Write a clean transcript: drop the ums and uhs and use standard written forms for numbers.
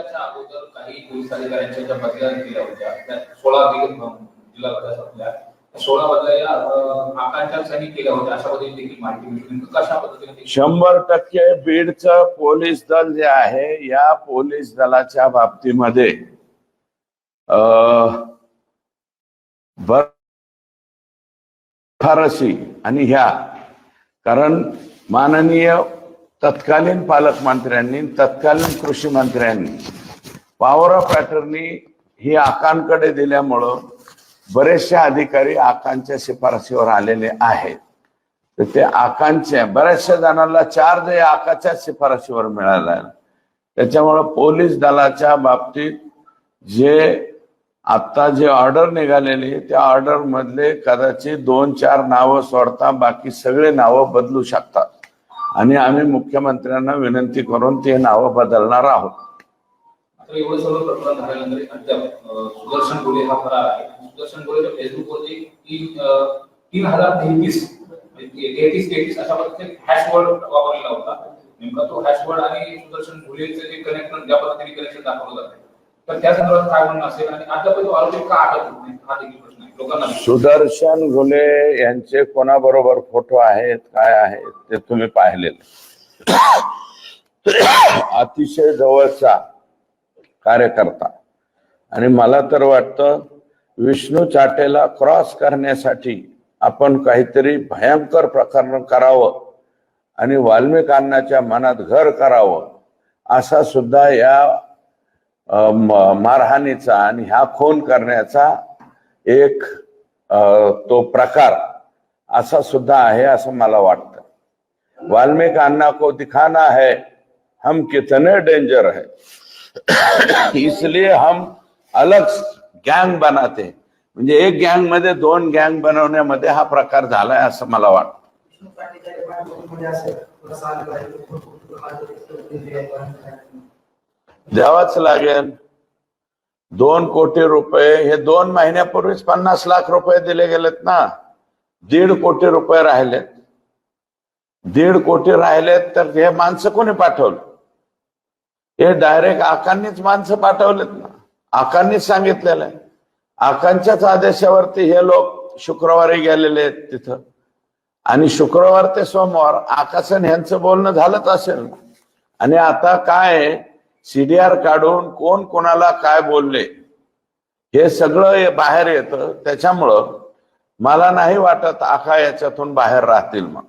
बदल्याच्या अगोदर काही पोलीस अधिकाऱ्यांच्या ज्या बदल्या केल्या होत्या त्या 16 जिल्हा प्रशासनातल्या 16 बदल्या आकांक्षा सैनी केल्या होत्या अशा पद्धतीने देखील माहिती मिळते. कशा पद्धतीने 100% बीडचं पोलीस दल जे आहे या पोलीस दलाच्या बाबतीमध्ये फारसी आणि ह्या कारण माननीय तत्कालीन पालकमंत्र्यांनी तत्कालीन कृषी मंत्र्यांनी पॉवर ऑफ अटर्नी ही आकांकडे दिल्यामुळं बरेचसे अधिकारी आकांच्या शिफारशीवर आलेले आहेत. तर ते आकांच्या बऱ्याचशा जणांना चार्ज हे आकाच्या शिफारशीवर मिळाला. त्याच्यामुळं पोलीस दलाच्या बाबतीत जे आता जे ऑर्डर निघालेली त्या ऑर्डर मधले कदाचित 2-4 नावं सोडता बाकी सगळे नावं बदलू शकतात आणि आम्ही मुख्यमंत्र्यांना विनंती करून ते नावं बदलणार आहोत. एवढं सगळं प्रकरण झाल्यानंतर अद्याप सुदर्शन गोले हा फरार आहे. सुदर्शन गोलेच्या फेसबुकवरती 3033 अशा पद्धतीने हॅशवर्ड वापरलेला होता. नेमका तो हॅशवर्ड आणि सुदर्शन गोलेचे जे कनेक्शन ज्या पद्धतीने कनेक्शन दाखवलं जाते तर त्या संदर्भात काय म्हणणं असेल आणि अद्याप तो आरोपी का अटक होत नाही हा देखील प्रश्न आहे लोकांना. सुदर्शन घुले यांचे कोणाबरोबर फोटो आहेत काय आहेत ते तुम्ही पाहिलेले. अतिशय जवळचा कार्यकर्ता आणि मला तर वाटतं विष्णू चाटेला क्रॉस करण्यासाठी आपण काहीतरी भयंकर प्रकरण करावं आणि वाल्मिक अण्णाच्या मनात घर करावं असा सुद्धा या मारहाणीचा आणि ह्या खून करण्याचा एक तो प्रकार असा सुद्धा आहे असं मला वाटतं. वाल्मिक अण्णा को दिखाना है हम कितने डेंजर है इसलिए हम अलग गँग बनाते. म्हणजे एक गँग मध्ये 2 गँग बनवण्यामध्ये हा प्रकार झालाय असं मला वाटतं. द्यावाच लागेल. 2 कोटी रुपये हे 2 महिन्यापूर्वीच 50 लाख रुपये दिले गेलेत ना. 1.5 कोटी रुपये राहिलेत. 1.5 कोटी राहिलेत तर हे माणसं कोणी पाठवलं? हे डायरेक्ट आकांनीच माणसं पाठवलेत ना. आकांनीच सांगितलेलं आहे. आकांच्याच आदेशावरती हे लोक शुक्रवारी गेलेले आहेत तिथं आणि शुक्रवार ते सोमवार आकाशन यांचं बोलणं झालंच असेल. आणि आता काय सीडीआर काढून कोण कोणाला काय बोलले हे सगळं बाहेर येतं. त्याच्यामुळं मला नाही वाटत आका याच्यातून बाहेर राहतील. मग